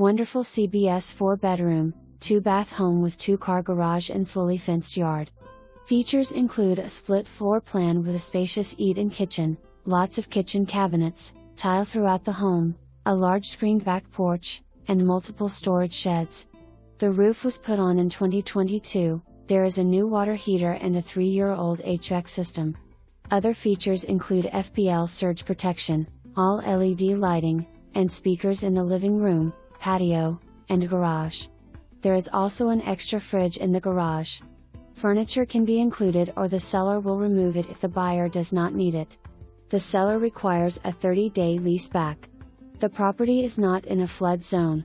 Wonderful CBS 4-bedroom, 2-bath home with 2-car garage and fully fenced yard. Features include a split floor plan with a spacious eat-in kitchen, lots of kitchen cabinets, tile throughout the home, a large screened back porch, and multiple storage sheds. The roof was put on in 2022, there is a new water heater and a 3-year-old HVAC system. Other features include FPL surge protection, all LED lighting, and speakers in the living room, patio, and garage. There is also an extra fridge in the garage. Furniture can be included or the seller will remove it if the buyer does not need it. The seller requires a 30-day lease back. The property is not in a flood zone,